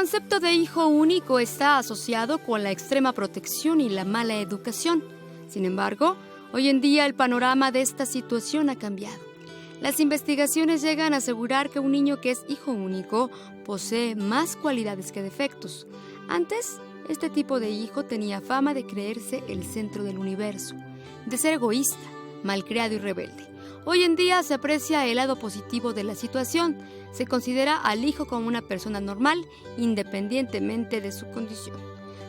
concepto de hijo único está asociado con la extrema protección y la mala educación. Sin embargo, hoy en día el panorama de esta situación ha cambiado. Las investigaciones llegan a asegurar que un niño que es hijo único posee más cualidades que defectos. Antes, este tipo de hijo tenía fama de creerse el centro del universo, de ser egoísta, malcriado y rebelde. Hoy en día se aprecia el lado positivo de la situación. Se considera al hijo como una persona normal, independientemente de su condición.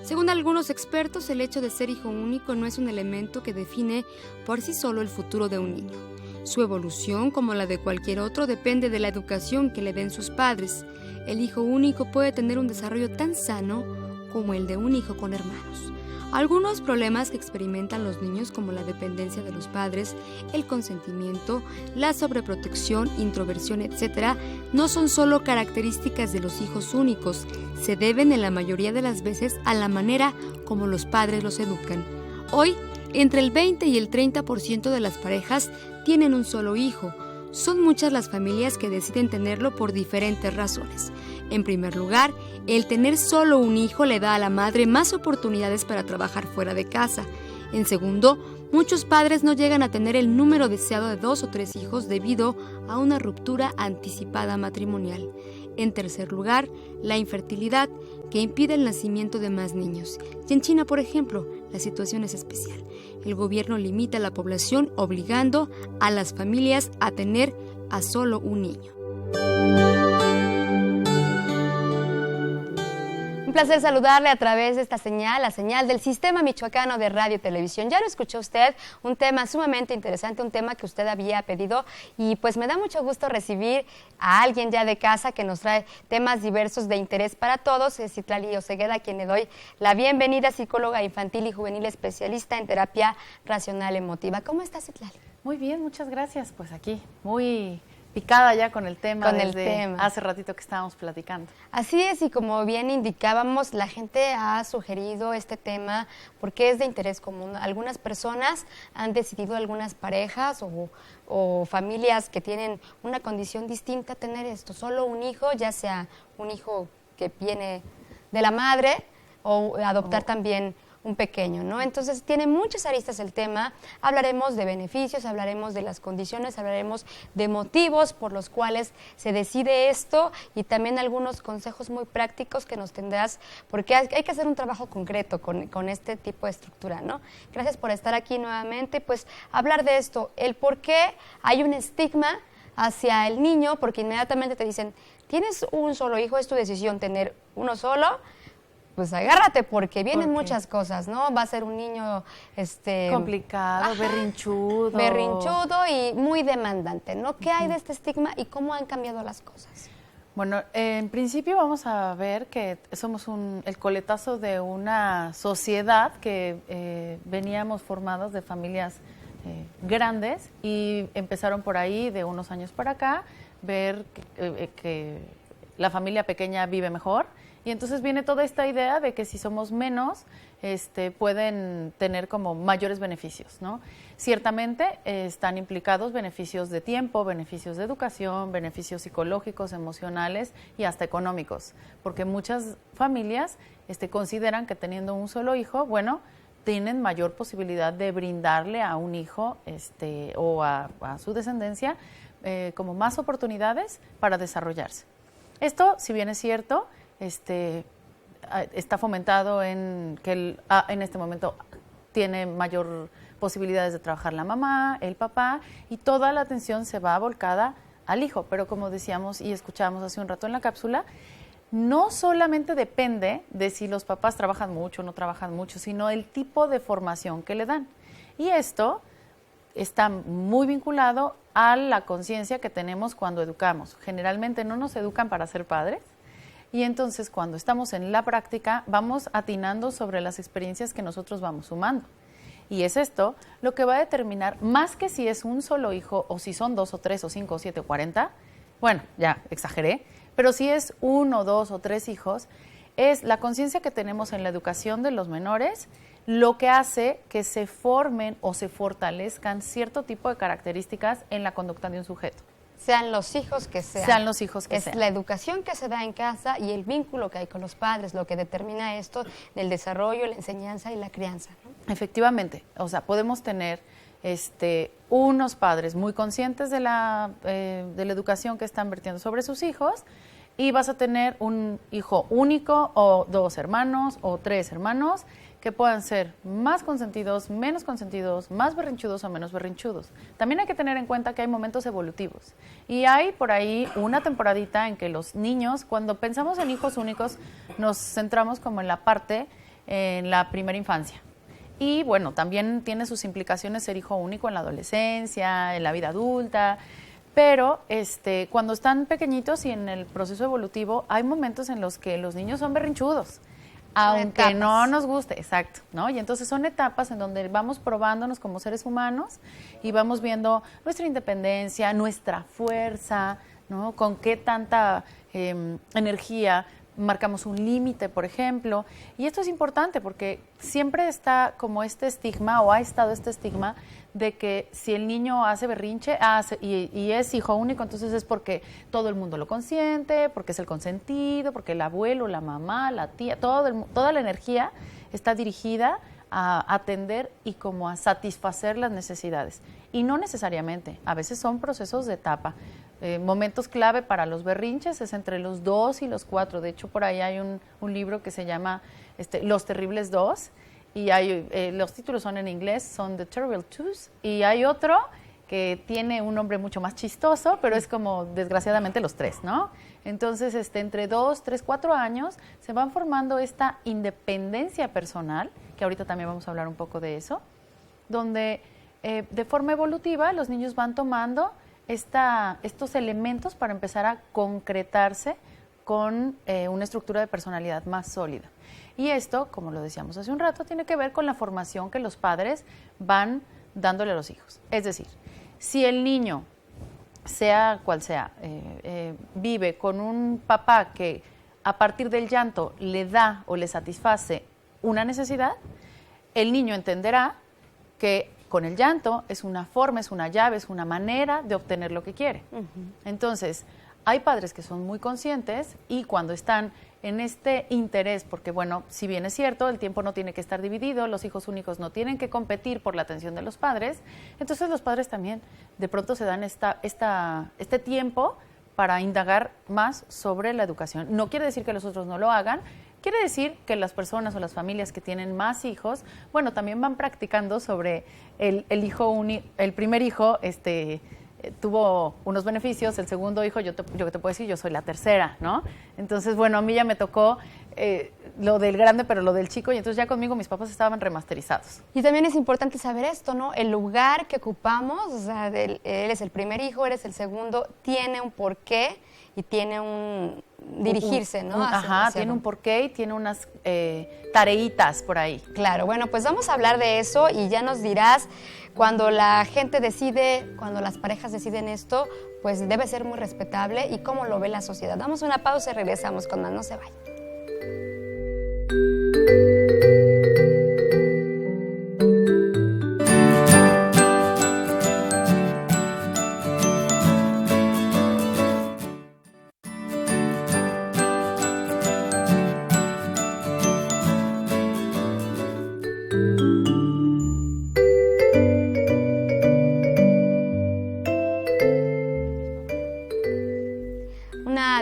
Según algunos expertos, el hecho de ser hijo único no es un elemento que define por sí solo el futuro de un niño. Su evolución, como la de cualquier otro, depende de la educación que le den sus padres. El hijo único puede tener un desarrollo tan sano como el de un hijo con hermanos. Algunos problemas que experimentan los niños, como la dependencia de los padres, el consentimiento, la sobreprotección, introversión, etc., no son solo características de los hijos únicos, se deben en la mayoría de las veces a la manera como los padres los educan. Hoy, entre el 20 y el 30% de las parejas tienen un solo hijo. Son muchas las familias que deciden tenerlo por diferentes razones. En primer lugar, el tener solo un hijo le da a la madre más oportunidades para trabajar fuera de casa. En segundo, muchos padres no llegan a tener el número deseado de 2 o 3 hijos debido a una ruptura anticipada matrimonial. En tercer lugar, la infertilidad, que impide el nacimiento de más niños. Y en China, por ejemplo, la situación es especial. El gobierno limita la población obligando a las familias a tener a solo un niño. Un placer saludarle a través de esta señal, la señal del Sistema Michoacano de Radio y Televisión. Ya lo escuchó usted, un tema sumamente interesante, un tema que usted había pedido y pues me da mucho gusto recibir a alguien ya de casa que nos trae temas diversos de interés para todos. Es Citlali Osegueda, a quien le doy la bienvenida, psicóloga infantil y juvenil especialista en terapia racional emotiva. ¿Cómo estás, Citlali? Muy bien, muchas gracias. Pues aquí, muy picada ya con el tema hace ratito que estábamos platicando. Así es, y como bien indicábamos, la gente ha sugerido este tema porque es de interés común. Algunas personas han decidido, algunas parejas o familias que tienen una condición distinta, tener esto, solo un hijo, ya sea un hijo que viene de la madre o adoptar también un pequeño, ¿no? Entonces tiene muchas aristas el tema. Hablaremos de beneficios, hablaremos de las condiciones, hablaremos de motivos por los cuales se decide esto y también algunos consejos muy prácticos que nos tendrás, porque hay que hacer un trabajo concreto con este tipo de estructura, ¿no? Gracias por estar aquí nuevamente, pues hablar de esto, el por qué hay un estigma hacia el niño, porque inmediatamente te dicen, tienes un solo hijo, es tu decisión tener uno solo, pues agárrate porque vienen muchas cosas, ¿no? Va a ser un niño complicado, berrinchudo y muy demandante, ¿no? ¿Qué hay de este estigma y cómo han cambiado las cosas? Bueno, en principio vamos a ver que somos el coletazo de una sociedad que veníamos formados de familias grandes y empezaron por ahí de unos años para acá, ver que la familia pequeña vive mejor. Y entonces viene toda esta idea de que si somos menos, pueden tener como mayores beneficios, ¿no? Ciertamente están implicados beneficios de tiempo, beneficios de educación, beneficios psicológicos, emocionales y hasta económicos, porque muchas familias consideran que teniendo un solo hijo, bueno, tienen mayor posibilidad de brindarle a un hijo o a su descendencia como más oportunidades para desarrollarse. Esto, si bien es cierto, está fomentado en que en este momento tiene mayor posibilidades de trabajar la mamá, el papá, y toda la atención se va volcada al hijo. Pero como decíamos y escuchábamos hace un rato en la cápsula, no solamente depende de si los papás trabajan mucho o no trabajan mucho, sino el tipo de formación que le dan. Y esto está muy vinculado a la conciencia que tenemos cuando educamos. Generalmente no nos educan para ser padres, y entonces cuando estamos en la práctica vamos atinando sobre las experiencias que nosotros vamos sumando. Y es esto lo que va a determinar, más que si es un solo hijo o si son 2 o 3 o 5 o 7 o 40, bueno, ya exageré, pero si es 1, 2 o 3 hijos, es la conciencia que tenemos en la educación de los menores lo que hace que se formen o se fortalezcan cierto tipo de características en la conducta de un sujeto. Sean los hijos que sean. Sean los hijos que sean. Es la educación que se da en casa y el vínculo que hay con los padres lo que determina esto del desarrollo, la enseñanza y la crianza, ¿no? Efectivamente, o sea, podemos tener unos padres muy conscientes de la educación que están vertiendo sobre sus hijos, y vas a tener un hijo único o 2 hermanos o 3 hermanos que puedan ser más consentidos, menos consentidos, más berrinchudos o menos berrinchudos. También hay que tener en cuenta que hay momentos evolutivos y hay por ahí una temporadita en que los niños, cuando pensamos en hijos únicos, nos centramos como en la primera infancia. Y bueno, también tiene sus implicaciones ser hijo único en la adolescencia, en la vida adulta. Pero cuando están pequeñitos y en el proceso evolutivo, hay momentos en los que los niños son berrinchudos, aunque no nos guste, exacto, ¿no? Y entonces son etapas en donde vamos probándonos como seres humanos y vamos viendo nuestra independencia, nuestra fuerza, ¿no? Con qué tanta energía marcamos un límite, por ejemplo. Y esto es importante porque siempre está como este estigma, o ha estado este estigma, de que si el niño hace berrinche y es hijo único, entonces es porque todo el mundo lo consiente, porque es el consentido, porque el abuelo, la mamá, la tía, toda la energía está dirigida a atender y como a satisfacer las necesidades. Y no necesariamente, a veces son procesos de etapa. Momentos clave para los berrinches es entre los 2 y los 4. De hecho, por ahí hay un libro que se llama Los Terribles 2, y los títulos son en inglés, son The Terrible Twos, y hay otro que tiene un nombre mucho más chistoso, pero es como desgraciadamente los 3, ¿no? Entonces, entre 2, 3, 4 años se van formando esta independencia personal, que ahorita también vamos a hablar un poco de eso, donde de forma evolutiva los niños van tomando estos elementos para empezar a concretarse con una estructura de personalidad más sólida. Y esto, como lo decíamos hace un rato, tiene que ver con la formación que los padres van dándole a los hijos. Es decir, si el niño, sea cual sea, vive con un papá que a partir del llanto le da o le satisface una necesidad, el niño entenderá que con el llanto es una forma, es una llave, es una manera de obtener lo que quiere. Uh-huh. Entonces, hay padres que son muy conscientes y cuando están en este interés, porque bueno, si bien es cierto, el tiempo no tiene que estar dividido, los hijos únicos no tienen que competir por la atención de los padres, entonces los padres también de pronto se dan este tiempo para indagar más sobre la educación. No quiere decir que los otros no lo hagan, quiere decir que las personas o las familias que tienen más hijos, bueno, también van practicando sobre el primer hijo, tuvo unos beneficios, el segundo hijo, yo te puedo decir, yo soy la tercera, ¿no? Entonces, bueno, a mí ya me tocó lo del grande, pero lo del chico, y entonces ya conmigo mis papás estaban remasterizados. Y también es importante saber esto, ¿no? El lugar que ocupamos, o sea, él es el primer hijo, eres el segundo, tiene un porqué y tiene un dirigirse, ¿no? Tiene un porqué y tiene unas tareitas por ahí. Claro, bueno, pues vamos a hablar de eso y ya nos dirás, cuando la gente decide, cuando las parejas deciden esto, pues debe ser muy respetable y cómo lo ve la sociedad. Damos una pausa y regresamos con más, no se vayan.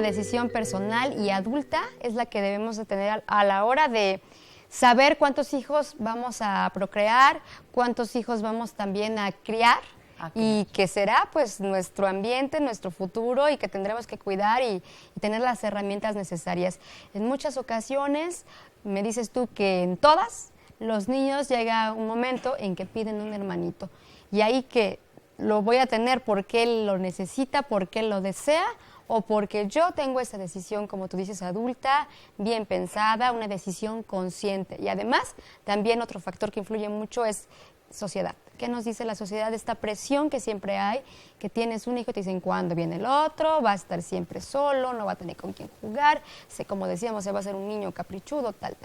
Decisión personal y adulta es la que debemos de tener a la hora de saber cuántos hijos vamos a procrear, cuántos hijos vamos también a criar y que será pues nuestro ambiente, nuestro futuro y que tendremos que cuidar y tener las herramientas necesarias. En muchas ocasiones, me dices tú que en todas, los niños llega un momento en que piden un hermanito y ahí que lo voy a tener porque él lo necesita, porque él lo desea, o porque yo tengo esa decisión, como tú dices, adulta, bien pensada, una decisión consciente. Y además, también otro factor que influye mucho es sociedad. ¿Qué nos dice la sociedad? Esta presión que siempre hay, que tienes un hijo y te dicen cuándo viene el otro, va a estar siempre solo, no va a tener con quién jugar, como decíamos, se va a ser un niño caprichudo, tal.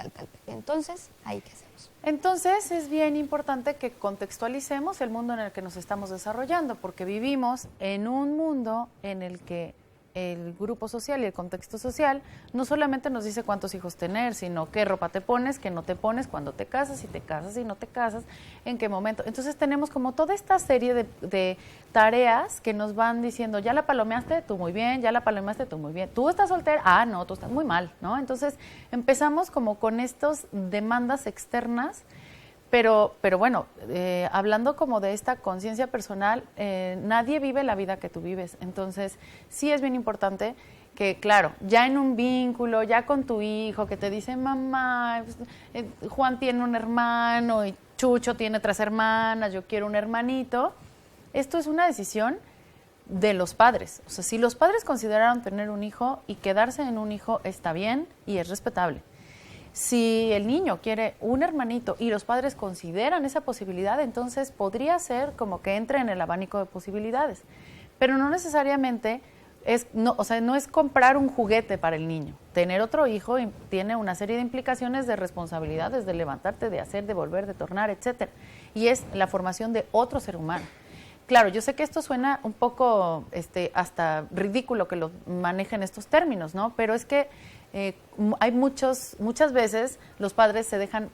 Entonces, ¿ahí qué hacemos? Entonces, es bien importante que contextualicemos el mundo en el que nos estamos desarrollando, porque vivimos en un mundo en el que el grupo social y el contexto social no solamente nos dice cuántos hijos tener, sino qué ropa te pones, qué no te pones, cuándo te casas, si te casas, si no te casas, en qué momento. Entonces tenemos como toda esta serie de tareas que nos van diciendo, ya la palomeaste, tú muy bien, ya la palomeaste, tú muy bien. ¿Tú estás soltera? Ah, no, tú estás muy mal, ¿no? Entonces empezamos como con estas demandas externas. Pero bueno, hablando como de esta conciencia personal, nadie vive la vida que tú vives. Entonces, sí es bien importante que, claro, ya en un vínculo, ya con tu hijo, que te dice, mamá, Juan tiene un hermano y Chucho tiene 3 hermanas, yo quiero un hermanito. Esto es una decisión de los padres. O sea, si los padres consideraron tener un hijo y quedarse en un hijo, está bien y es respetable. Si el niño quiere un hermanito y los padres consideran esa posibilidad, entonces podría ser como que entre en el abanico de posibilidades. Pero no necesariamente no es comprar un juguete para el niño. Tener otro hijo tiene una serie de implicaciones de responsabilidades, de levantarte, de hacer, de volver, de tornar, etcétera. Y es la formación de otro ser humano. Claro, yo sé que esto suena un poco hasta ridículo que lo manejen estos términos, ¿no? Pero es que hay muchas veces los padres se dejan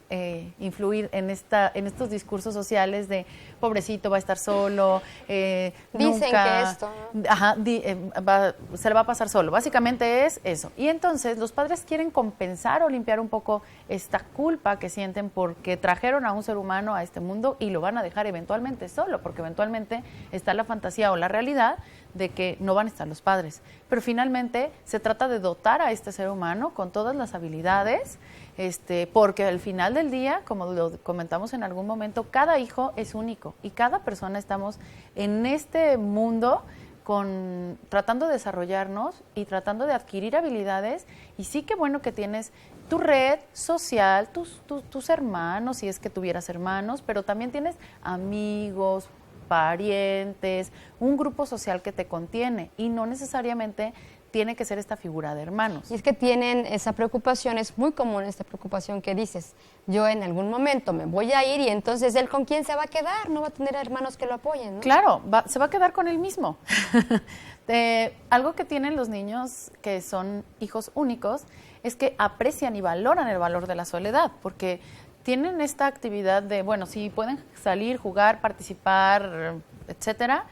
influir en estos discursos sociales de pobrecito, va a estar solo, dicen nunca, que esto, ¿no? Ajá, se le va a pasar solo. Básicamente es eso. Y entonces los padres quieren compensar o limpiar un poco esta culpa que sienten porque trajeron a un ser humano a este mundo y lo van a dejar eventualmente solo, porque eventualmente está la fantasía o la realidad de que no van a estar los padres. Pero finalmente se trata de dotar a este ser humano con todas las habilidades, porque al final del día, como lo comentamos en algún momento, cada hijo es único y cada persona estamos en este mundo tratando de desarrollarnos y tratando de adquirir habilidades. Y sí que bueno que tienes tu red social, tus hermanos, si es que tuvieras hermanos, pero también tienes amigos, parientes, un grupo social que te contiene y no necesariamente tiene que ser esta figura de hermanos. Y es que tienen esa preocupación, es muy común esta preocupación que dices, yo en algún momento me voy a ir y entonces él con quién se va a quedar, no va a tener hermanos que lo apoyen, ¿no? Claro, se va a quedar con él mismo. Algo que tienen los niños que son hijos únicos es que aprecian y valoran el valor de la soledad, porque tienen esta actividad de, bueno, sí, pueden salir, jugar, participar, etcétera,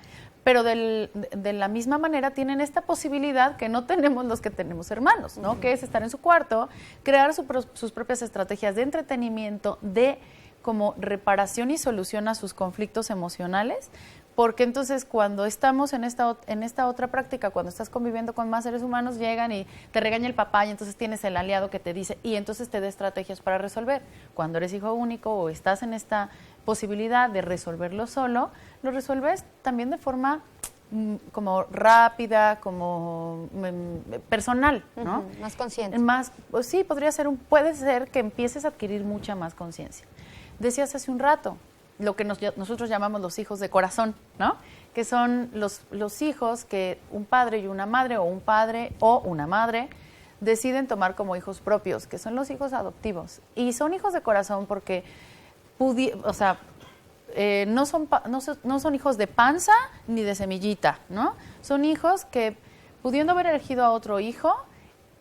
pero de la misma manera tienen esta posibilidad que no tenemos los que tenemos hermanos, ¿no? Que es estar en su cuarto, crear sus propias estrategias de entretenimiento, de como reparación y solución a sus conflictos emocionales, porque entonces cuando estamos en esta otra práctica, cuando estás conviviendo con más seres humanos, llegan y te regaña el papá y entonces tienes el aliado que te dice y entonces te da estrategias para resolver. Cuando eres hijo único o estás en esta posibilidad de resolverlo solo, lo resuelves también de forma como rápida, como personal, ¿no? Más consciente. Pues sí, puede ser que empieces a adquirir mucha más conciencia. Decías hace un rato, lo que nosotros llamamos los hijos de corazón, ¿no? Que son los hijos que un padre y una madre o un padre o una madre deciden tomar como hijos propios, que son los hijos adoptivos. Y son hijos de corazón porque no son hijos de panza ni de semillita, ¿no? Son hijos que, pudiendo haber elegido a otro hijo,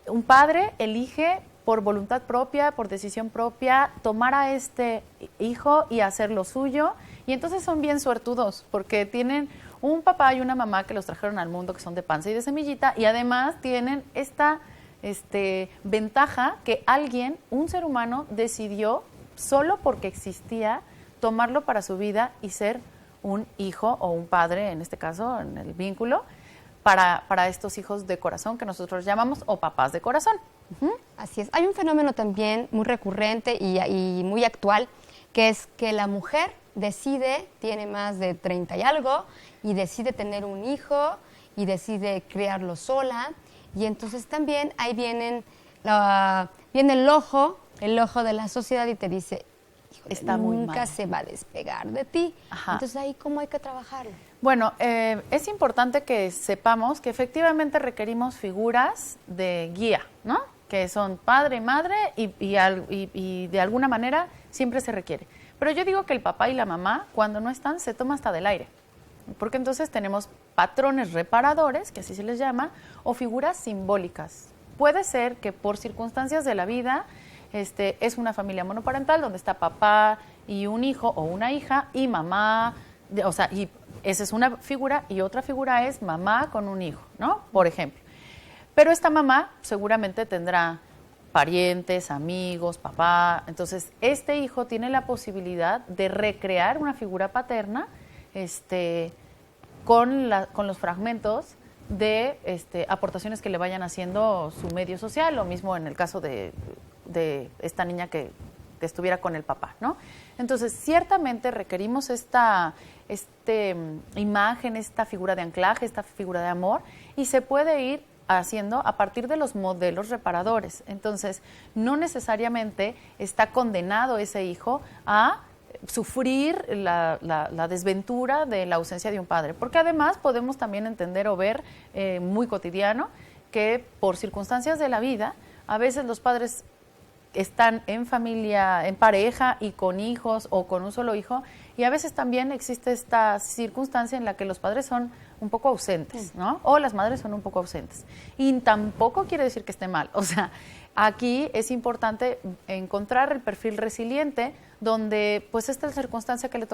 un padre elige por voluntad propia, por decisión propia, tomar a este hijo y hacerlo suyo. Y entonces son bien suertudos, porque tienen un papá y una mamá que los trajeron al mundo, que son de panza y de semillita, y además tienen esta ventaja que un ser humano, decidió, solo porque existía, tomarlo para su vida y ser un hijo o un padre, en este caso, en el vínculo, para estos hijos de corazón que nosotros llamamos o papás de corazón. Uh-huh. Así es. Hay un fenómeno también muy recurrente y muy actual, que es que la mujer tiene más de 30 y algo, y decide tener un hijo y decide criarlo sola, y entonces también ahí viene el ojo de la sociedad y te dice, híjole, está muy mal. nunca se va a despegar de ti. Ajá. Entonces, ahí, ¿cómo hay que trabajarlo? Bueno, es importante que sepamos que efectivamente requerimos figuras de guía, ¿no? Que son padre, madre y de alguna manera siempre se requiere. Pero yo digo que el papá y la mamá, cuando no están, se toma hasta del aire. Porque entonces tenemos patrones reparadores, que así se les llama, o figuras simbólicas. Puede ser que por circunstancias de la vida es una familia monoparental donde está papá y un hijo o una hija y mamá, o sea, y esa es una figura y otra figura es mamá con un hijo, ¿no? Por ejemplo. Pero esta mamá seguramente tendrá parientes, amigos, papá. Entonces, este hijo tiene la posibilidad de recrear una figura paterna con los fragmentos de aportaciones que le vayan haciendo su medio social, lo mismo en el caso de esta niña que estuviera con el papá, ¿no? Entonces, ciertamente requerimos esta imagen, esta figura de anclaje, esta figura de amor, y se puede ir haciendo a partir de los modelos reparadores. Entonces, no necesariamente está condenado ese hijo a sufrir la desventura de la ausencia de un padre, porque además podemos también entender o ver muy cotidiano que por circunstancias de la vida, a veces los padres están en familia, en pareja y con hijos o con un solo hijo, y a veces también existe esta circunstancia en la que los padres son un poco ausentes, ¿no? O las madres son un poco ausentes. Y tampoco quiere decir que esté mal. O sea, aquí es importante encontrar el perfil resiliente donde, pues, esta es la circunstancia que le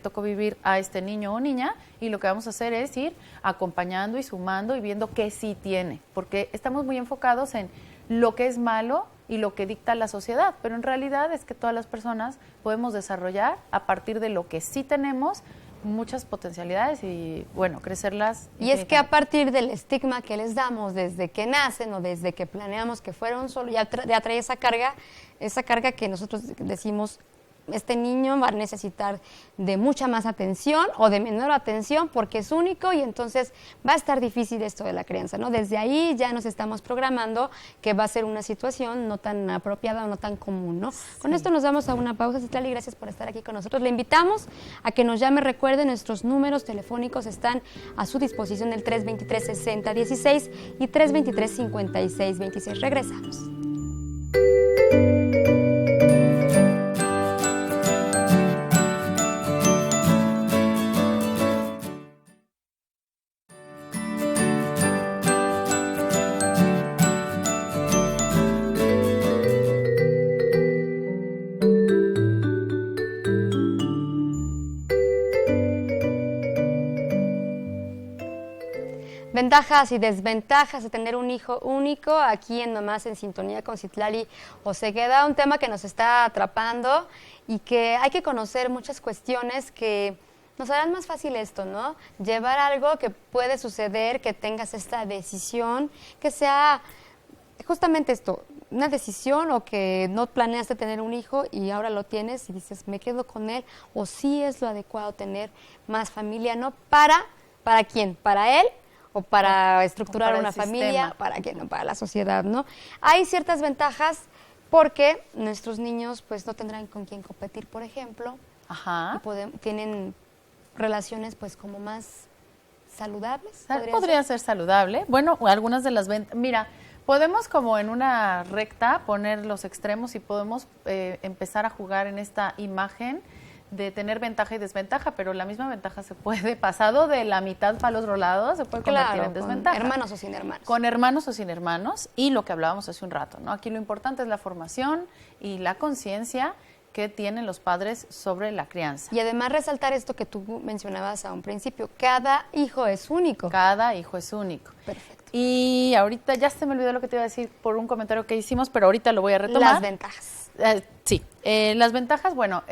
tocó vivir a este niño o niña, y lo que vamos a hacer es ir acompañando y sumando y viendo qué sí tiene, porque estamos muy enfocados en lo que es malo y lo que dicta la sociedad, pero en realidad es que todas las personas podemos desarrollar a partir de lo que sí tenemos muchas potencialidades y, bueno, crecerlas. Y es que a partir del estigma que les damos desde que nacen o desde que planeamos que fueron solo, ya trae esa carga que nosotros decimos, este niño va a necesitar de mucha más atención o de menor atención porque es único, y entonces va a estar difícil esto de la crianza, ¿no? Desde ahí ya nos estamos programando que va a ser una situación no tan apropiada o no tan común, ¿no? Sí. Con esto nos damos a una pausa. Citlali, gracias por estar aquí con nosotros. Le invitamos a que nos llame. Recuerden, nuestros números telefónicos están a su disposición, el 323-6016 y 323-5626. Regresamos. Ventajas y desventajas de tener un hijo único, aquí en Nomás en Sintonía con Citlali Osegueda, un tema que nos está atrapando y que hay que conocer muchas cuestiones que nos harán más fácil esto, ¿no? Llevar algo que puede suceder, que tengas esta decisión, que sea justamente esto, una decisión, o que no planeaste tener un hijo y ahora lo tienes y dices, me quedo con él, o sí es lo adecuado tener más familia, ¿no? ¿Para quién? ¿Para él? O para estructurar para una familia, sistema. ¿para qué? No, para la sociedad, ¿no? Hay ciertas ventajas porque nuestros niños pues no tendrán con quién competir, por ejemplo. Ajá. Y tienen relaciones pues como más saludables. Podría ser saludable. Bueno, algunas de las ventajas. Mira, podemos como en una recta poner los extremos y podemos empezar a jugar en esta imagen de tener ventaja y desventaja, pero la misma ventaja se puede, pasado de la mitad para los otro lado, se puede convertir en desventaja. Con hermanos o sin hermanos. Con hermanos o sin hermanos, y lo que hablábamos hace un rato, ¿no? Aquí lo importante es la formación y la conciencia que tienen los padres sobre la crianza. Y además resaltar esto que tú mencionabas a un principio, cada hijo es único. Cada hijo es único. Perfecto. Y ahorita ya se me olvidó lo que te iba a decir por un comentario que hicimos, pero ahorita lo voy a retomar. Las ventajas. Sí, las ventajas, bueno,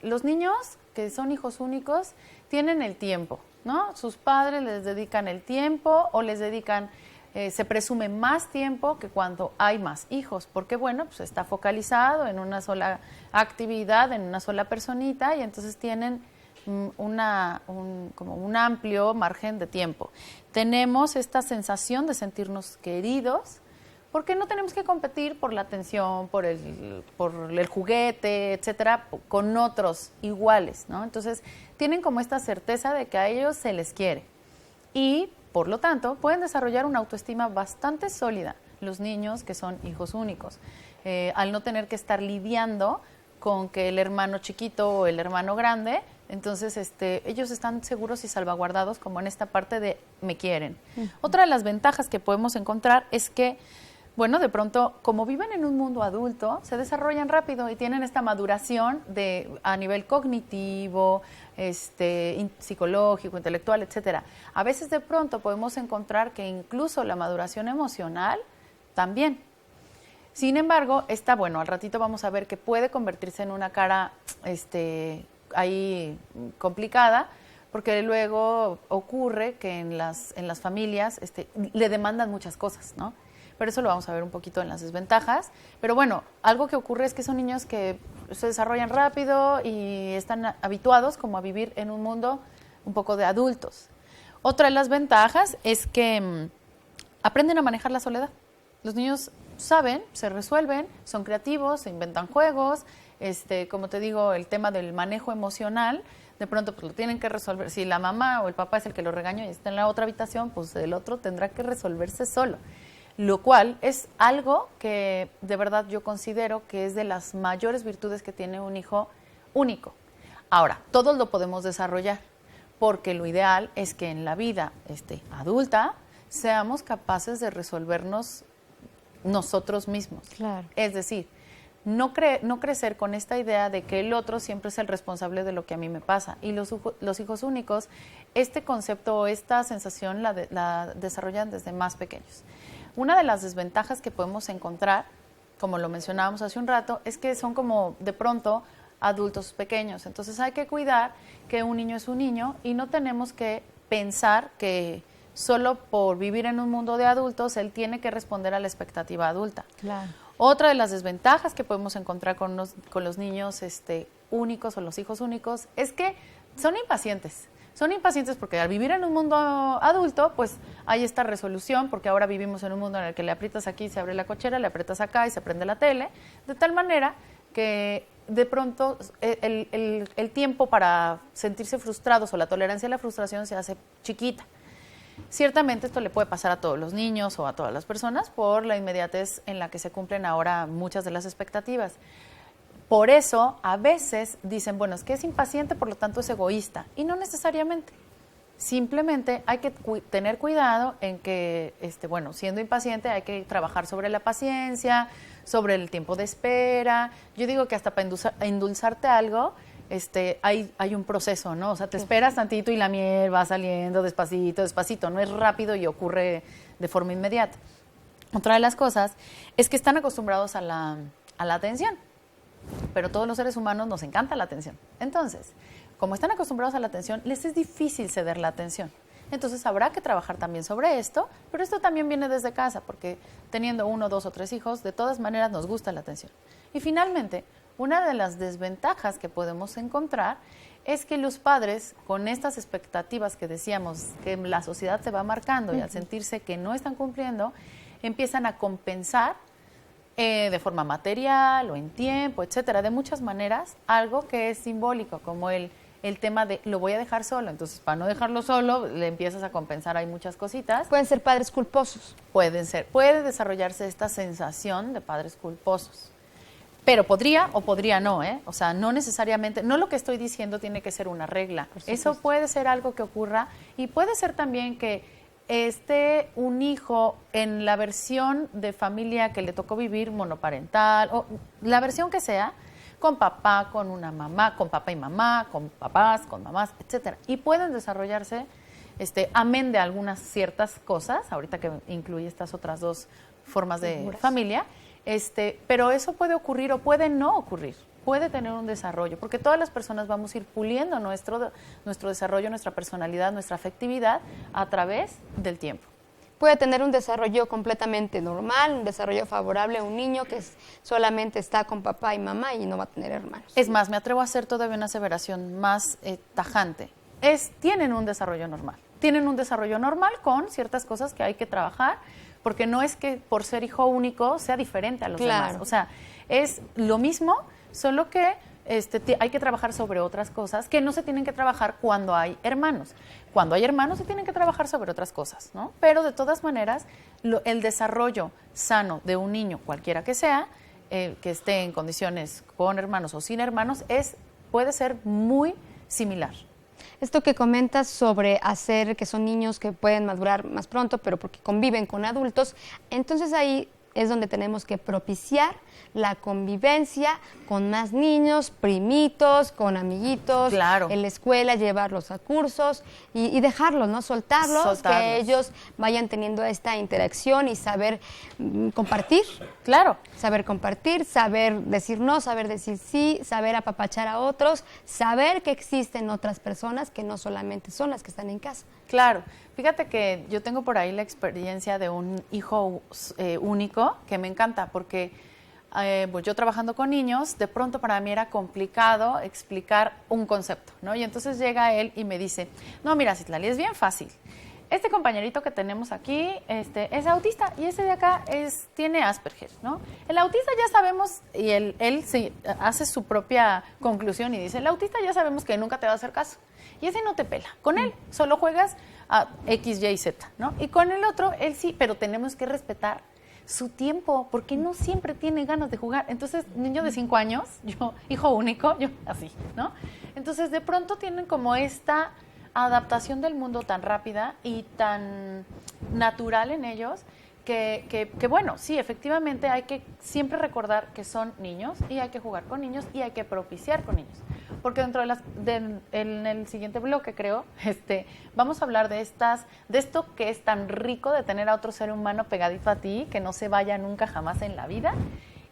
los niños que son hijos únicos tienen el tiempo, ¿no? Sus padres les dedican el tiempo o les dedican, se presume más tiempo que cuando hay más hijos, porque bueno, pues está focalizado en una sola actividad, en una sola personita, y entonces tienen como un amplio margen de tiempo. Tenemos esta sensación de sentirnos queridos, porque no tenemos que competir por la atención, por el juguete, etcétera, con otros iguales, ¿no? Entonces, tienen como esta certeza de que a ellos se les quiere y, por lo tanto, pueden desarrollar una autoestima bastante sólida los niños que son hijos únicos, al no tener que estar lidiando con que el hermano chiquito o el hermano grande, entonces ellos están seguros y salvaguardados como en esta parte de me quieren. Otra de las ventajas que podemos encontrar es que, bueno, de pronto, como viven en un mundo adulto, se desarrollan rápido y tienen esta maduración a nivel cognitivo, psicológico, intelectual, etcétera. A veces de pronto podemos encontrar que incluso la maduración emocional también. Sin embargo, bueno, al ratito vamos a ver que puede convertirse en una cara ahí complicada, porque luego ocurre que en las familias le demandan muchas cosas, ¿no? Pero eso lo vamos a ver un poquito en las desventajas. Pero bueno, algo que ocurre es que son niños que se desarrollan rápido y están habituados como a vivir en un mundo un poco de adultos. Otra de las ventajas es que aprenden a manejar la soledad. Los niños saben, se resuelven, son creativos, se inventan juegos, como te digo, el tema del manejo emocional, de pronto pues lo tienen que resolver. Si la mamá o el papá es el que lo regañó y está en la otra habitación, pues el otro tendrá que resolverse solo. Lo cual es algo que de verdad yo considero que es de las mayores virtudes que tiene un hijo único. Ahora, todos lo podemos desarrollar, porque lo ideal es que en la vida adulta seamos capaces de resolvernos nosotros mismos. Claro. Es decir, no crecer con esta idea de que el otro siempre es el responsable de lo que a mí me pasa. Y los hijos únicos, este concepto o esta sensación la desarrollan desde más pequeños. Una de las desventajas que podemos encontrar, como lo mencionábamos hace un rato, es que son como de pronto adultos pequeños. Entonces hay que cuidar que un niño es un niño y no tenemos que pensar que solo por vivir en un mundo de adultos él tiene que responder a la expectativa adulta. Claro. Otra de las desventajas que podemos encontrar con los niños únicos o los hijos únicos es que son impacientes. Son impacientes porque al vivir en un mundo adulto, pues hay esta resolución, porque ahora vivimos en un mundo en el que le aprietas aquí y se abre la cochera, le aprietas acá y se prende la tele, de tal manera que de pronto el tiempo para sentirse frustrados o la tolerancia a la frustración se hace chiquita. Ciertamente esto le puede pasar a todos los niños o a todas las personas por la inmediatez en la que se cumplen ahora muchas de las expectativas. Por eso, a veces dicen, bueno, es que es impaciente, por lo tanto es egoísta. Y no necesariamente. Simplemente hay que tener cuidado en que, bueno, siendo impaciente hay que trabajar sobre la paciencia, sobre el tiempo de espera. Yo digo que hasta para endulzarte algo, hay un proceso, ¿no? O sea, te esperas tantito y la miel va saliendo despacito, despacito. No es rápido y ocurre de forma inmediata. Otra de las cosas es que están acostumbrados a la atención. Pero todos los seres humanos nos encanta la atención. Entonces, como están acostumbrados a la atención, les es difícil ceder la atención. Entonces, habrá que trabajar también sobre esto, pero esto también viene desde casa, porque teniendo 1, 2 o 3 hijos, de todas maneras nos gusta la atención. Y finalmente, una de las desventajas que podemos encontrar es que los padres, con estas expectativas que decíamos, que la sociedad se va marcando y al sentirse que no están cumpliendo, empiezan a compensar de forma material o en tiempo, etcétera, de muchas maneras, algo que es simbólico, como el tema de lo voy a dejar solo. Entonces, para no dejarlo solo, le empiezas a compensar, hay muchas cositas. Pueden ser padres culposos. Puede desarrollarse esta sensación de padres culposos. Pero podría o podría no, ¿eh? O sea, no necesariamente, no lo que estoy diciendo tiene que ser una regla. Eso puede ser algo que ocurra y puede ser también que un hijo en la versión de familia que le tocó vivir monoparental, o la versión que sea, con papá, con una mamá, con papá y mamá, con papás, con mamás, etcétera. Y pueden desarrollarse, amén de algunas ciertas cosas, ahorita que incluye estas otras dos formas de familia, pero eso puede ocurrir o puede no ocurrir. Puede tener un desarrollo, porque todas las personas vamos a ir puliendo nuestro desarrollo, nuestra personalidad, nuestra afectividad a través del tiempo. Puede tener un desarrollo completamente normal, un desarrollo favorable a un niño que solamente está con papá y mamá y no va a tener hermanos. Es más, me atrevo a hacer todavía una aseveración más tajante. Tienen un desarrollo normal. Tienen un desarrollo normal con ciertas cosas que hay que trabajar, porque no es que por ser hijo único sea diferente a los Claro. demás. O sea, es lo mismo, solo que hay que trabajar sobre otras cosas que no se tienen que trabajar cuando hay hermanos. Cuando hay hermanos se tienen que trabajar sobre otras cosas, ¿no? Pero de todas maneras, el desarrollo sano de un niño, cualquiera que sea, que esté en condiciones con hermanos o sin hermanos, puede ser muy similar. Esto que comentas sobre hacer que son niños que pueden madurar más pronto, pero porque conviven con adultos, entonces ahí es donde tenemos que propiciar la convivencia con más niños, primitos, con amiguitos, Claro. en la escuela, llevarlos a cursos y dejarlos, ¿no? Soltarlos, que ellos vayan teniendo esta interacción y saber compartir. Claro. Saber compartir, saber decir no, saber decir sí, saber apapachar a otros, saber que existen otras personas que no solamente son las que están en casa. Claro. Fíjate que yo tengo por ahí la experiencia de un hijo único que me encanta porque pues yo trabajando con niños, de pronto para mí era complicado explicar un concepto, ¿no? Y entonces llega él y me dice, no, mira, Citlali, es bien fácil. Este compañerito que tenemos aquí es autista y ese de acá tiene Asperger, ¿no? El autista ya sabemos, y él se hace su propia conclusión y dice, el autista ya sabemos que nunca te va a hacer caso. Y ese no te pela. Con él solo juegas a X, Y, Z, ¿no? Y con el otro, él sí, pero tenemos que respetar su tiempo, porque no siempre tiene ganas de jugar. Entonces, niño de 5 años, yo, hijo único, yo así, ¿no? Entonces, de pronto tienen como esta adaptación del mundo tan rápida y tan natural en ellos que bueno, sí, efectivamente hay que siempre recordar que son niños y hay que jugar con niños y hay que propiciar con niños. Porque dentro en el siguiente bloque, creo, vamos a hablar de esto que es tan rico de tener a otro ser humano pegadito a ti, que no se vaya nunca jamás en la vida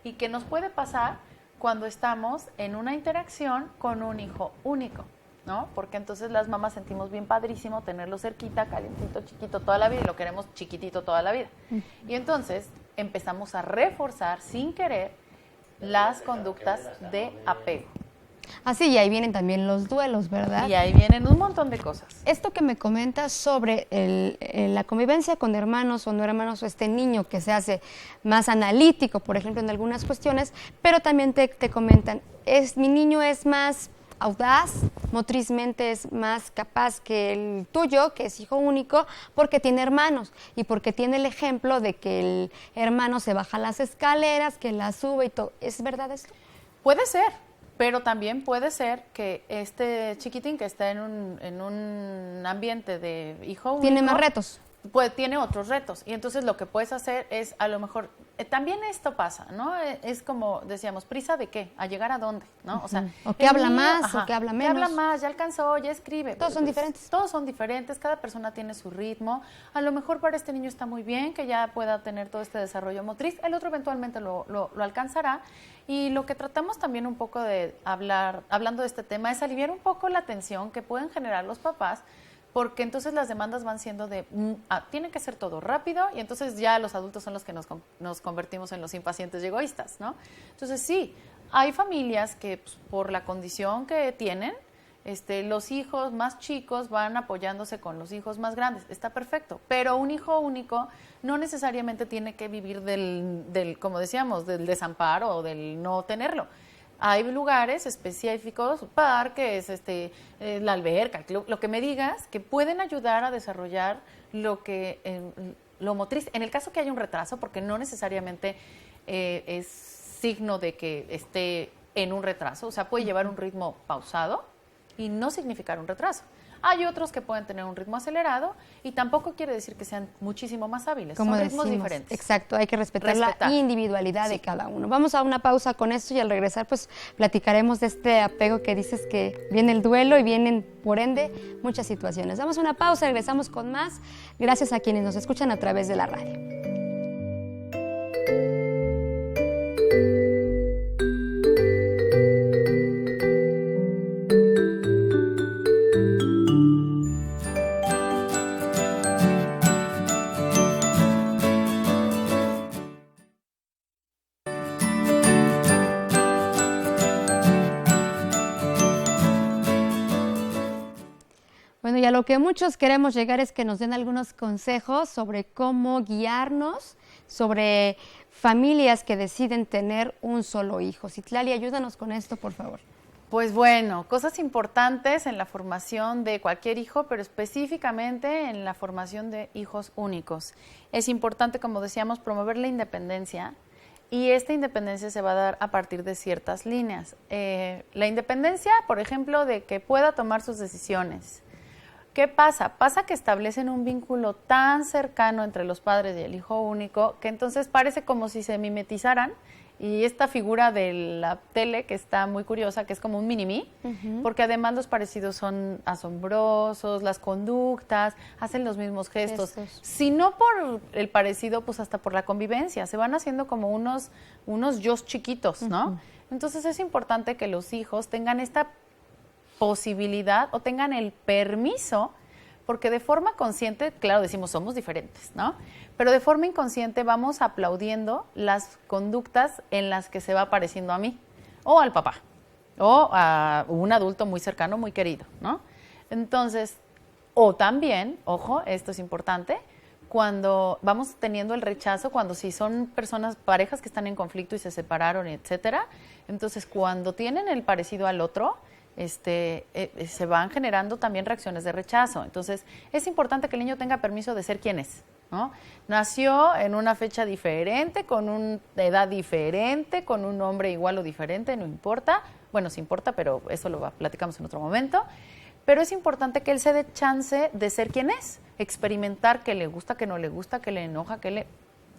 y que nos puede pasar cuando estamos en una interacción con un hijo único, ¿no? Porque entonces las mamás sentimos bien padrísimo tenerlo cerquita, calientito, chiquito toda la vida y lo queremos chiquitito toda la vida. Y entonces empezamos a reforzar sin querer las conductas de apego. Así, y ahí vienen también los duelos, ¿verdad? Y ahí vienen un montón de cosas. Esto que me comentas sobre la convivencia con hermanos o no hermanos, o este niño que se hace más analítico, por ejemplo, en algunas cuestiones, pero también te comentan, mi niño es más audaz, motrizmente es más capaz que el tuyo, que es hijo único, porque tiene hermanos y porque tiene el ejemplo de que el hermano se baja las escaleras, que las sube y todo. ¿Es verdad esto? Puede ser. Pero también puede ser que este chiquitín que está en un ambiente de hijo único... Tiene más retos. Tiene otros retos. Y entonces lo que puedes hacer es, a lo mejor, también esto pasa, ¿no? Es como decíamos, ¿prisa de qué? ¿A llegar a dónde? ¿No? O sea, o que habla más, o que habla menos. Que habla más, ya alcanzó, ya escribe. Todos son diferentes. Todos son diferentes, cada persona tiene su ritmo. A lo mejor para este niño está muy bien que ya pueda tener todo este desarrollo motriz. El otro eventualmente lo alcanzará. Y lo que tratamos también un poco de hablando de este tema, es aliviar un poco la tensión que pueden generar los papás, porque entonces las demandas van siendo tiene que ser todo rápido, y entonces ya los adultos son los que nos convertimos en los impacientes y egoístas, ¿no? Entonces sí, hay familias que pues, por la condición que tienen, los hijos más chicos van apoyándose con los hijos más grandes, está perfecto, pero un hijo único no necesariamente tiene que vivir como decíamos, del desamparo o del no tenerlo. Hay lugares específicos, parques, la alberca, el club, lo que me digas, que pueden ayudar a desarrollar lo motriz. En el caso que haya un retraso, porque no necesariamente es signo de que esté en un retraso, o sea, puede llevar un ritmo pausado y no significar un retraso. Hay otros que pueden tener un ritmo acelerado y tampoco quiere decir que sean muchísimo más hábiles. Son ritmos diferentes. Exacto, hay que respetar la individualidad de cada uno. Vamos a una pausa con esto y al regresar pues platicaremos de este apego que dices que viene el duelo y vienen por ende muchas situaciones. Damos una pausa, regresamos con más. Gracias a quienes nos escuchan a través de la radio. Bueno, Bueno, y a lo que muchos queremos llegar es que nos den algunos consejos sobre cómo guiarnos, sobre familias que deciden tener un solo hijo. Citlali, ayúdanos con esto, por favor. Pues bueno, cosas importantes en la formación de cualquier hijo, pero específicamente en la formación de hijos únicos. Es importante, como decíamos, promover la independencia, y esta independencia se va a dar a partir de ciertas líneas. La independencia, por ejemplo, de que pueda tomar sus decisiones. ¿Qué pasa? Pasa que establecen un vínculo tan cercano entre los padres y el hijo único que entonces parece como si se mimetizaran, y esta figura de la tele que está muy curiosa, que es como un mini-mí, porque además los parecidos son asombrosos, las conductas, hacen los mismos gestos. Si no por el parecido, pues hasta por la convivencia, se van haciendo como unos yos chiquitos, ¿no? Entonces es importante que los hijos tengan esta posibilidad o tengan el permiso, porque de forma consciente, claro, decimos somos diferentes, ¿no? Pero de forma inconsciente vamos aplaudiendo las conductas en las que se va pareciendo a mí, o al papá, o a un adulto muy cercano, muy querido, ¿no? Entonces, o también, ojo, esto es importante, cuando vamos teniendo el rechazo, cuando si son personas, parejas que están en conflicto y se separaron, etcétera, entonces cuando tienen el parecido al otro, se van generando también reacciones de rechazo. Entonces, es importante que el niño tenga permiso de ser quien es, ¿no? Nació en una fecha diferente, con una edad diferente, con un nombre igual o diferente, no importa. Bueno, sí importa, pero eso lo platicamos en otro momento. Pero es importante que él se dé chance de ser quien es, experimentar qué le gusta, qué no le gusta, qué le enoja,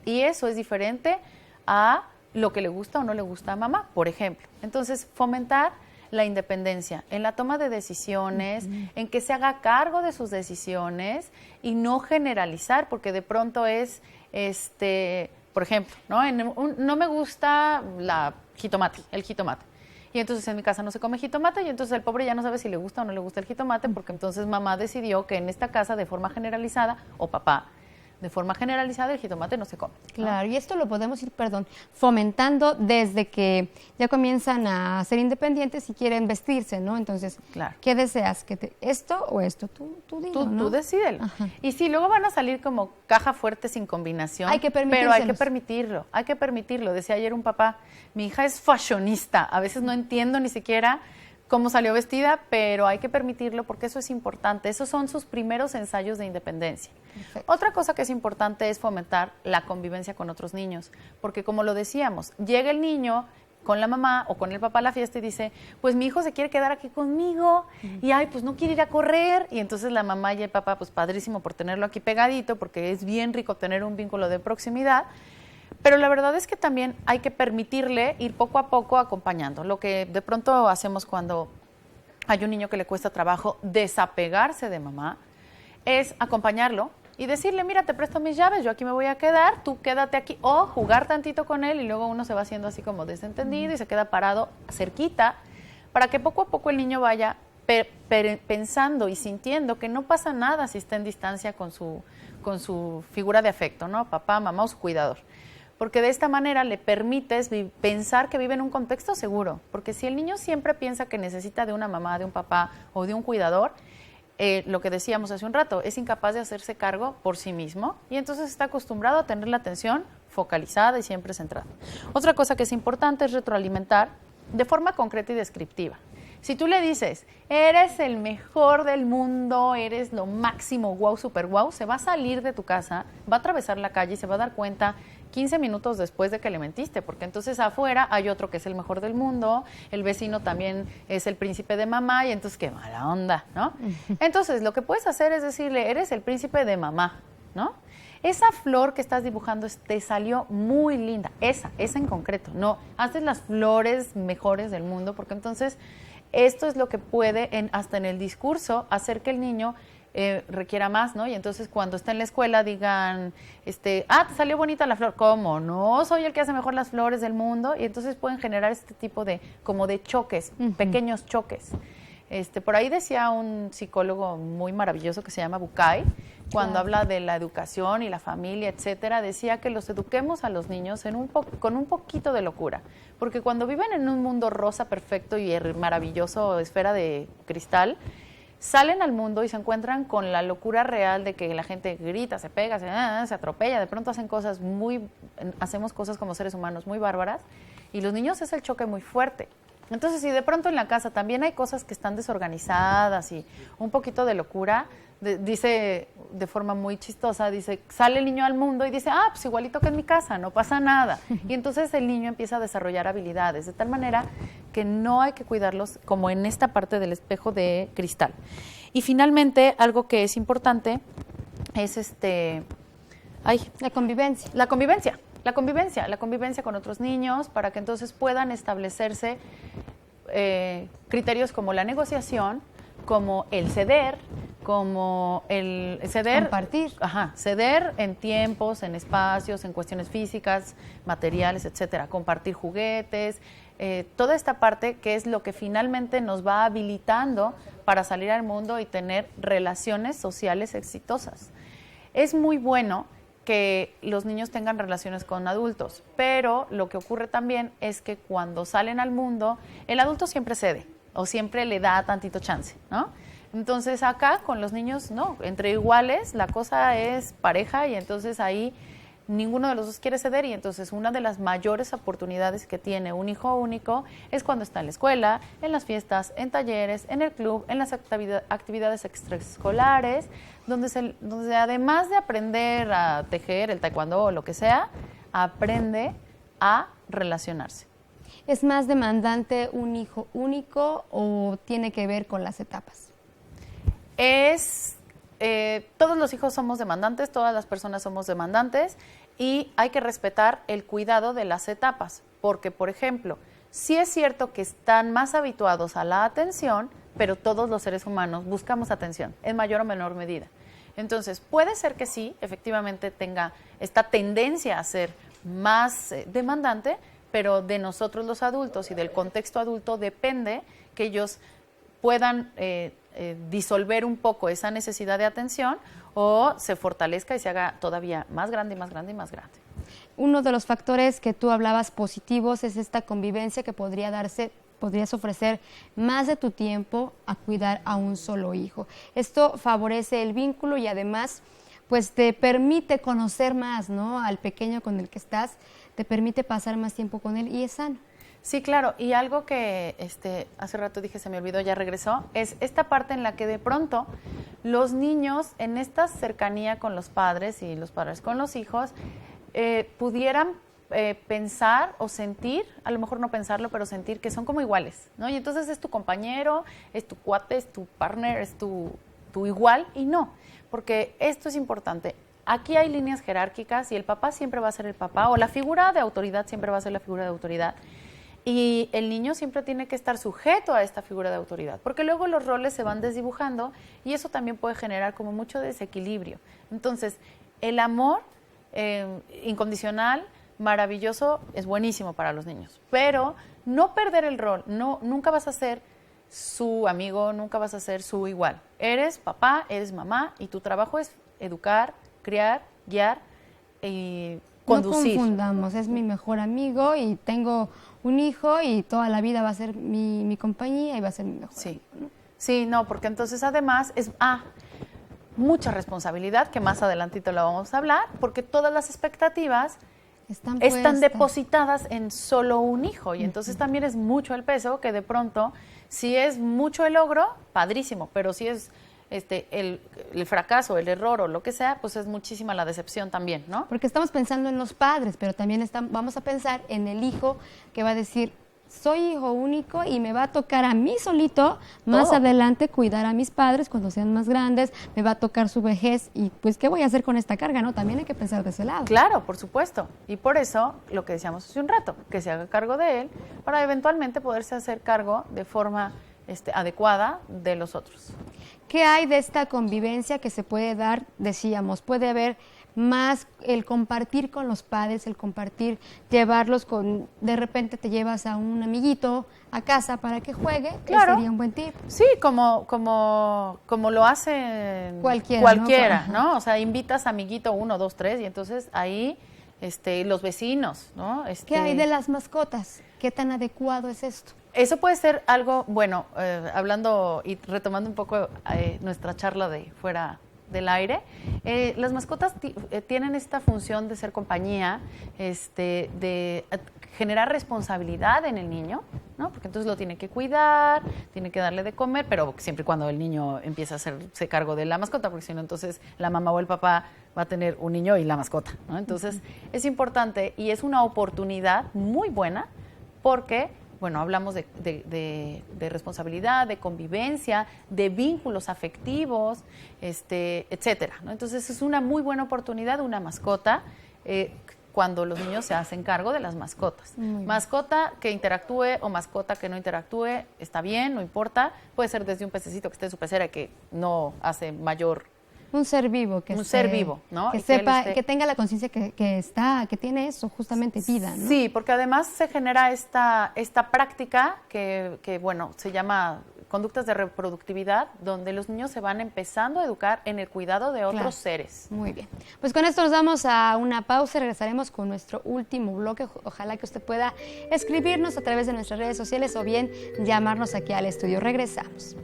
y eso es diferente a lo que le gusta o no le gusta a mamá, por ejemplo. Entonces, fomentar la independencia en la toma de decisiones, en que se haga cargo de sus decisiones y no generalizar, porque de pronto es, por ejemplo, ¿no? No me gusta el jitomate. Y entonces en mi casa no se come jitomate, y entonces el pobre ya no sabe si le gusta o no le gusta el jitomate, porque entonces mamá decidió que en esta casa de forma generalizada, o papá, de forma generalizada el jitomate no se come, ¿no? Claro, y esto lo podemos ir, fomentando desde que ya comienzan a ser independientes y quieren vestirse, ¿no? Entonces, claro. ¿Qué deseas? ¿Esto o esto? Tú dilo, ¿no? Tú decídelo. Ajá. Y sí, luego van a salir como caja fuerte sin combinación, pero hay que permitirlo. Decía ayer un papá, mi hija es fashionista, a veces no entiendo ni siquiera cómo salió vestida, pero hay que permitirlo porque eso es importante. Esos son sus primeros ensayos de independencia. Perfecto. Otra cosa que es importante es fomentar la convivencia con otros niños, porque como lo decíamos, llega el niño con la mamá o con el papá a la fiesta y dice, pues mi hijo se quiere quedar aquí conmigo y ay, pues no quiere ir a correr, y entonces la mamá y el papá, pues padrísimo por tenerlo aquí pegadito, porque es bien rico tener un vínculo de proximidad. Pero la verdad es que también hay que permitirle ir poco a poco acompañando. Lo que de pronto hacemos cuando hay un niño que le cuesta trabajo desapegarse de mamá es acompañarlo y decirle, mira, te presto mis llaves, yo aquí me voy a quedar, tú quédate aquí, o jugar tantito con él, y luego uno se va haciendo así como desentendido y se queda parado cerquita, para que poco a poco el niño vaya pensando y sintiendo que no pasa nada si está en distancia con su figura de afecto, ¿no? Papá, mamá o su cuidador. Porque de esta manera le permites pensar que vive en un contexto seguro. Porque si el niño siempre piensa que necesita de una mamá, de un papá o de un cuidador, lo que decíamos hace un rato, es incapaz de hacerse cargo por sí mismo, y entonces está acostumbrado a tener la atención focalizada y siempre centrada. Otra cosa que es importante es retroalimentar de forma concreta y descriptiva. Si tú le dices, eres el mejor del mundo, eres lo máximo, wow, super wow, se va a salir de tu casa, va a atravesar la calle y se va a dar cuenta 15 minutos después de que le mentiste, porque entonces afuera hay otro que es el mejor del mundo, el vecino también es el príncipe de mamá, y entonces qué mala onda, ¿no? Entonces lo que puedes hacer es decirle, eres el príncipe de mamá, ¿no? Esa flor que estás dibujando te salió muy linda, esa en concreto, no, haces las flores mejores del mundo, porque entonces esto es lo que puede, hasta en el discurso, hacer que el niño requiera más, ¿no? Y entonces cuando está en la escuela digan, te salió bonita la flor. ¿Cómo? No, soy el que hace mejor las flores del mundo. Y entonces pueden generar este tipo de choques, pequeños choques. Por ahí decía un psicólogo muy maravilloso que se llama Bucay, cuando habla de la educación y la familia, etcétera, decía que los eduquemos a los niños con un poquito de locura. Porque cuando viven en un mundo rosa perfecto y maravilloso, esfera de cristal, salen al mundo y se encuentran con la locura real de que la gente grita, se pega, se atropella, de pronto hacemos cosas como seres humanos muy bárbaras, y los niños es el choque muy fuerte. Entonces, si de pronto en la casa también hay cosas que están desorganizadas y un poquito de locura, dice de forma muy chistosa, dice, sale el niño al mundo y dice, pues igualito que en mi casa, no pasa nada. Y entonces el niño empieza a desarrollar habilidades, de tal manera que no hay que cuidarlos como en esta parte del espejo de cristal. Y finalmente, algo que es importante es la convivencia. La convivencia con otros niños, para que entonces puedan establecerse criterios como la negociación, como el ceder, como el ceder. Compartir. Ceder en tiempos, en espacios, en cuestiones físicas, materiales, etcétera. Compartir juguetes, toda esta parte que es lo que finalmente nos va habilitando para salir al mundo y tener relaciones sociales exitosas. Es muy bueno que los niños tengan relaciones con adultos, pero lo que ocurre también es que cuando salen al mundo, el adulto siempre cede o siempre le da tantito chance, ¿no? Entonces acá con los niños, no, entre iguales la cosa es pareja y entonces ahí ninguno de los dos quiere ceder y entonces una de las mayores oportunidades que tiene un hijo único es cuando está en la escuela, en las fiestas, en talleres, en el club, en las actividades extraescolares, donde además de aprender a tejer, el taekwondo o lo que sea, aprende a relacionarse. ¿Es más demandante un hijo único o tiene que ver con las etapas? Todos los hijos somos demandantes, todas las personas somos demandantes y hay que respetar el cuidado de las etapas, porque, por ejemplo, sí es cierto que están más habituados a la atención, pero todos los seres humanos buscamos atención, en mayor o menor medida. Entonces, puede ser que sí, efectivamente tenga esta tendencia a ser más demandante, pero de nosotros los adultos y del contexto adulto depende que ellos puedan disolver un poco esa necesidad de atención o se fortalezca y se haga todavía más grande y más grande y más grande. Uno de los factores que tú hablabas positivos es esta convivencia que podrías ofrecer más de tu tiempo a cuidar a un solo hijo. Esto favorece el vínculo y además pues te permite conocer más, ¿no?, al pequeño con el que estás, te permite pasar más tiempo con él y es sano. Sí, claro, y algo que hace rato dije, se me olvidó, ya regresó, es esta parte en la que de pronto los niños en esta cercanía con los padres y los padres con los hijos pudieran pensar o sentir, a lo mejor no pensarlo, pero sentir que son como iguales, ¿no? Y entonces es tu compañero, es tu cuate, es tu partner, es tu igual, y no, porque esto es importante. Aquí hay líneas jerárquicas y el papá siempre va a ser el papá, o la figura de autoridad siempre va a ser la figura de autoridad. Y el niño siempre tiene que estar sujeto a esta figura de autoridad, porque luego los roles se van desdibujando y eso también puede generar como mucho desequilibrio. Entonces, el amor incondicional, maravilloso, es buenísimo para los niños, pero no perder el rol, nunca vas a ser su amigo, nunca vas a ser su igual. Eres papá, eres mamá y tu trabajo es educar, criar, guiar y conducir. No confundamos, es mi mejor amigo y tengo un hijo y toda la vida va a ser mi compañía y va a ser mi mejor amigo, ¿no? Sí, no, porque entonces además es mucha responsabilidad, que más adelantito la vamos a hablar, porque todas las expectativas están depositadas en solo un hijo y entonces también es mucho el peso que de pronto, si es mucho el logro, padrísimo, pero si es el fracaso, el error o lo que sea, pues es muchísima la decepción también, ¿no? Porque estamos pensando en los padres, pero también vamos a pensar en el hijo que va a decir, soy hijo único y me va a tocar a mí solito más adelante cuidar a mis padres cuando sean más grandes, me va a tocar su vejez y pues ¿qué voy a hacer con esta carga? ¿No? También hay que pensar de ese lado. Claro, por supuesto. Y por eso, lo que decíamos hace un rato, que se haga cargo de él para eventualmente poderse hacer cargo de forma adecuada de los otros. ¿Qué hay de esta convivencia que se puede dar? Decíamos, puede haber más el compartir con los padres, el compartir, llevarlos de repente te llevas a un amiguito a casa para que juegue, claro. Sería un buen tip. Sí, como lo hace cualquiera, ¿no? O sea, invitas a amiguito 1, 2, 3 y entonces ahí los vecinos, ¿no? ¿Qué hay de las mascotas? ¿Qué tan adecuado es esto? eso puede ser algo, bueno, hablando y retomando un poco nuestra charla de fuera del aire, las mascotas tienen esta función de ser compañía, de generar responsabilidad en el niño, ¿no? Porque entonces lo tiene que cuidar, tiene que darle de comer, pero siempre y cuando el niño empieza a hacerse cargo de la mascota, porque si no, entonces la mamá o el papá va a tener un niño y la mascota, ¿no? Entonces, es importante y es una oportunidad muy buena porque, bueno, hablamos de responsabilidad, de convivencia, de vínculos afectivos, etcétera, ¿no? Entonces, es una muy buena oportunidad, una mascota, cuando los niños se hacen cargo de las mascotas. Mascota que interactúe o mascota que no interactúe, está bien, no importa. Puede ser desde un pececito que esté en su pecera que no hace mayor... Un ser vivo. Ser vivo, ¿no? Que sepa, que tenga la conciencia que tiene eso, justamente vida, ¿no? Sí, porque además se genera esta práctica que, bueno, se llama conductas de reproductividad, donde los niños se van empezando a educar en el cuidado de otros seres. Muy bien. Pues con esto nos vamos a una pausa y regresaremos con nuestro último bloque. Ojalá que usted pueda escribirnos a través de nuestras redes sociales o bien llamarnos aquí al estudio. Regresamos.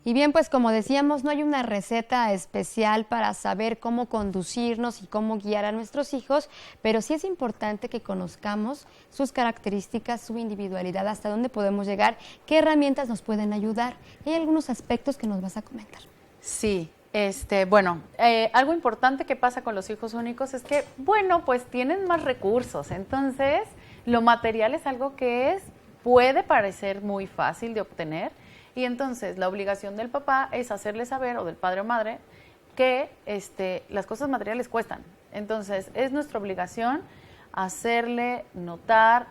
Y bien, pues como decíamos, no hay una receta especial para saber cómo conducirnos y cómo guiar a nuestros hijos, pero sí es importante que conozcamos sus características, su individualidad, hasta dónde podemos llegar, qué herramientas nos pueden ayudar. Hay algunos aspectos que nos vas a comentar. Sí, bueno, algo importante que pasa con los hijos únicos es que, bueno, pues tienen más recursos, entonces lo material es algo que puede parecer muy fácil de obtener. Y entonces la obligación del papá es hacerle saber, o del padre o madre, que las cosas materiales cuestan. Entonces es nuestra obligación hacerle notar,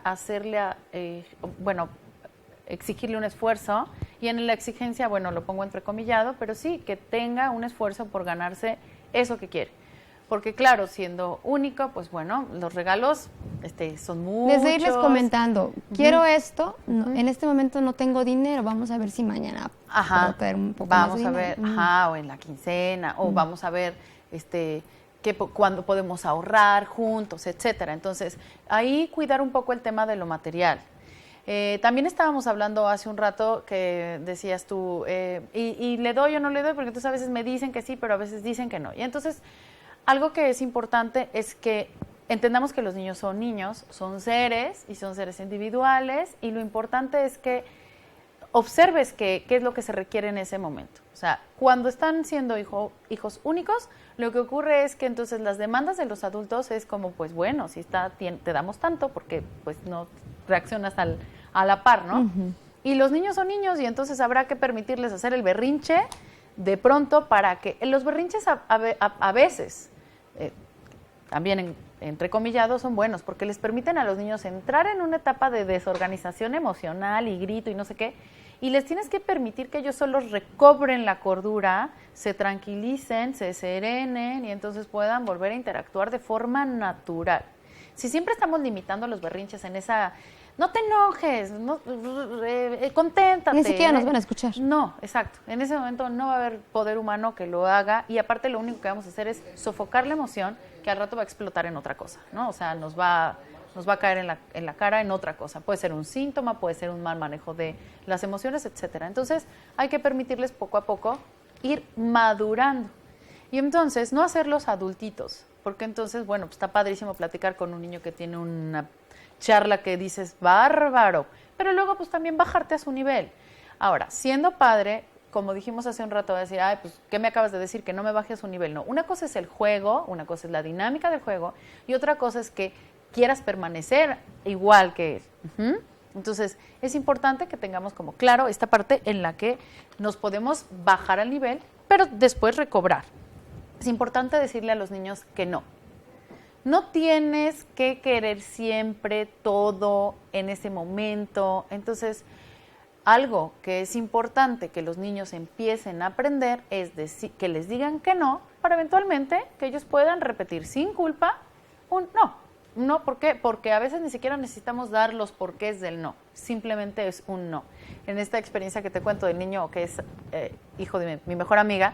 exigirle un esfuerzo. Y en la exigencia, bueno, lo pongo entrecomillado, pero sí, que tenga un esfuerzo por ganarse eso que quiere. Porque claro, siendo único, pues bueno, los regalos son muchos. Desde irles comentando, quiero esto, en este momento no tengo dinero, vamos a ver si mañana puedo traer un poco más de dinero. Vamos a ver, o en la quincena, o vamos a ver cuándo podemos ahorrar juntos, etcétera. Entonces, ahí cuidar un poco el tema de lo material. También estábamos hablando hace un rato que decías tú, y le doy o no le doy, porque entonces a veces me dicen que sí, pero a veces dicen que no. Y entonces, algo que es importante es que entendamos que los niños, son seres y son seres individuales, y lo importante es que observes qué es lo que se requiere en ese momento. O sea, cuando están siendo hijos únicos, lo que ocurre es que entonces las demandas de los adultos es como, pues bueno, si te damos tanto porque pues no reaccionas a la par, ¿no? Uh-huh. Y los niños son niños y entonces habrá que permitirles hacer el berrinche de pronto para que los berrinches a veces también entrecomillados son buenos porque les permiten a los niños entrar en una etapa de desorganización emocional y grito y no sé qué, y les tienes que permitir que ellos solos recobren la cordura, se tranquilicen, se serenen y entonces puedan volver a interactuar de forma natural. Si siempre estamos limitando los berrinches en esa, no te enojes, conténtate. Ni siquiera nos van a escuchar. No, exacto. En ese momento no va a haber poder humano que lo haga y aparte lo único que vamos a hacer es sofocar la emoción que al rato va a explotar en otra cosa, ¿no? O sea, nos va a caer en la cara en otra cosa. Puede ser un síntoma, puede ser un mal manejo de las emociones, etcétera. Entonces, hay que permitirles poco a poco ir madurando. Y entonces, no hacerlos adultitos, porque entonces, bueno, pues está padrísimo platicar con un niño que tiene una charla que dices, bárbaro, pero luego pues también bajarte a su nivel. Ahora, siendo padre, como dijimos hace un rato, va a decir, ay, pues, ¿qué me acabas de decir? Que no me baje a su nivel. No, una cosa es el juego, una cosa es la dinámica del juego, y otra cosa es que quieras permanecer igual que él. Uh-huh. Entonces, es importante que tengamos como claro esta parte en la que nos podemos bajar al nivel, pero después recobrar. Es importante decirle a los niños que no. No tienes que querer siempre todo en ese momento. Entonces, algo que es importante que los niños empiecen a aprender es que les digan que no, para eventualmente que ellos puedan repetir sin culpa un no. no, ¿por qué? Porque a veces ni siquiera necesitamos dar los porqués del no, simplemente es un no. En esta experiencia que te cuento del niño que es hijo de mi mejor amiga,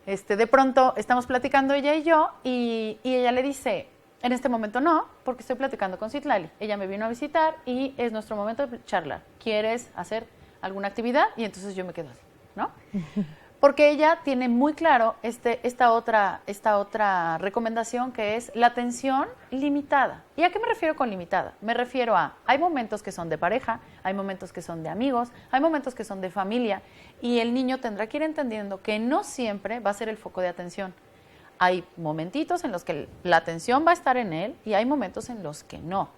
de pronto estamos platicando ella y yo, y ella le dice, en este momento no, porque estoy platicando con Citlali. Ella me vino a visitar y es nuestro momento de charlar. ¿Quieres hacer alguna actividad? Y entonces yo me quedo así, ¿no? Porque ella tiene muy claro esta otra recomendación, que es la atención limitada. ¿Y a qué me refiero con limitada? Me refiero a, hay momentos que son de pareja, hay momentos que son de amigos, hay momentos que son de familia, y el niño tendrá que ir entendiendo que no siempre va a ser el foco de atención. Hay momentitos en los que la atención va a estar en él y hay momentos en los que no.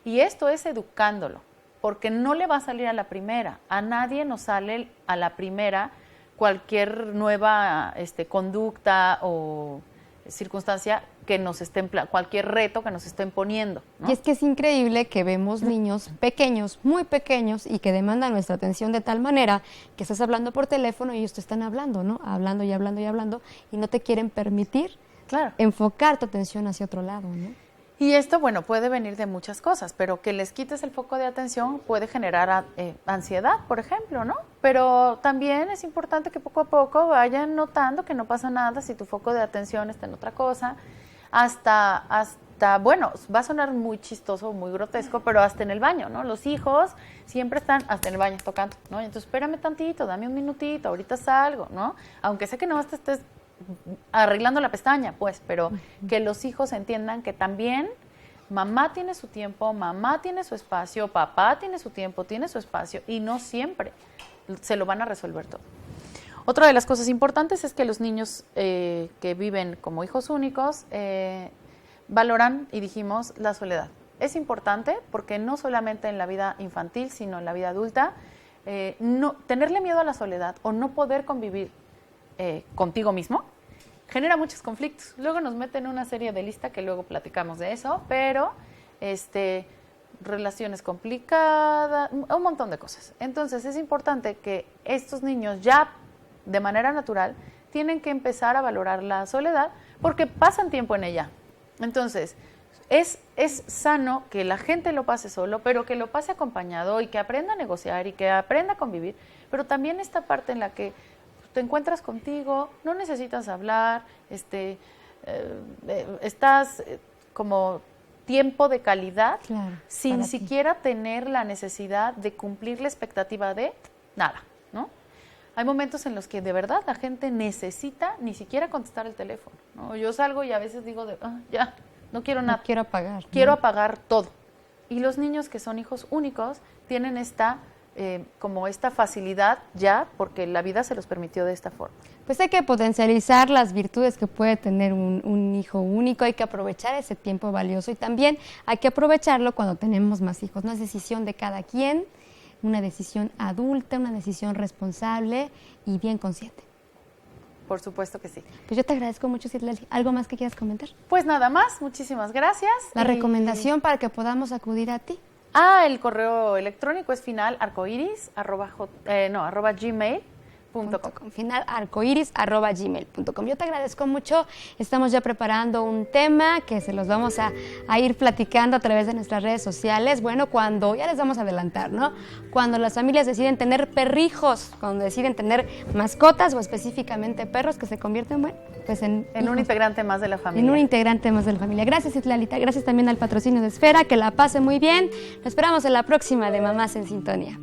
Y esto es educándolo, porque no le va a salir a la primera. A nadie nos sale a la primera cualquier nueva conducta o circunstancia que nos estén, cualquier reto que nos estén poniendo, ¿no? Y es que es increíble que vemos niños pequeños, muy pequeños, y que demandan nuestra atención de tal manera que estás hablando por teléfono y ellos te están hablando, ¿no? Hablando y hablando y hablando, y no te quieren permitir enfocar tu atención hacia otro lado, ¿no? Y esto, bueno, puede venir de muchas cosas, pero que les quites el foco de atención puede generar ansiedad, por ejemplo, ¿no? Pero también es importante que poco a poco vayan notando que no pasa nada si tu foco de atención está en otra cosa, hasta bueno, va a sonar muy chistoso, muy grotesco, pero hasta en el baño, ¿no? Los hijos siempre están hasta en el baño tocando, ¿no? Entonces, espérame tantito, dame un minutito, ahorita salgo, ¿no? Aunque sé que no te estés arreglando la pestaña, pues, pero que los hijos entiendan que también mamá tiene su tiempo, mamá tiene su espacio, papá tiene su tiempo, tiene su espacio, y no siempre se lo van a resolver todo. Otra de las cosas importantes es que los niños que viven como hijos únicos valoran, y dijimos, la soledad. Es importante porque no solamente en la vida infantil, sino en la vida adulta, no tenerle miedo a la soledad o no poder convivir contigo mismo genera muchos conflictos. Luego nos meten una serie de lista que luego platicamos de eso, pero relaciones complicadas, un montón de cosas. Entonces es importante que estos niños ya de manera natural tienen que empezar a valorar la soledad porque pasan tiempo en ella. Entonces es sano que la gente lo pase solo, pero que lo pase acompañado y que aprenda a negociar y que aprenda a convivir, pero también esta parte en la que te encuentras contigo, no necesitas hablar, estás como tiempo de calidad, sin siquiera tener la necesidad de cumplir la expectativa de nada, ¿no? Hay momentos en los que de verdad la gente necesita ni siquiera contestar el teléfono, ¿no? Yo salgo y a veces digo, ya, no quiero nada. No quiero apagar. Quiero apagar todo. Y los niños que son hijos únicos tienen como esta facilidad ya, porque la vida se los permitió de esta forma. Pues hay que potencializar las virtudes que puede tener un hijo único, hay que aprovechar ese tiempo valioso y también hay que aprovecharlo cuando tenemos más hijos. No es decisión de cada quien, una decisión adulta, una decisión responsable y bien consciente. Por supuesto que sí. Pues yo te agradezco mucho, Citlali. ¿Algo más que quieras comentar? Pues nada más, muchísimas gracias. La recomendación para que podamos acudir a ti. El correo electrónico es finalarcoiris@gmail.com. finalarcoiris@gmail.com. Yo te agradezco mucho. Estamos ya preparando un tema que se los vamos a ir platicando a través de nuestras redes sociales. Bueno, ya les vamos a adelantar, ¿no? Cuando las familias deciden tener perrijos, cuando deciden tener mascotas o específicamente perros que se convierten, bueno, pues en un integrante más de la familia. En un integrante más de la familia. Gracias, Citlalita. Gracias también al patrocinio de Esfera. Que la pase muy bien. Lo esperamos en la próxima de Mamás en Sintonía.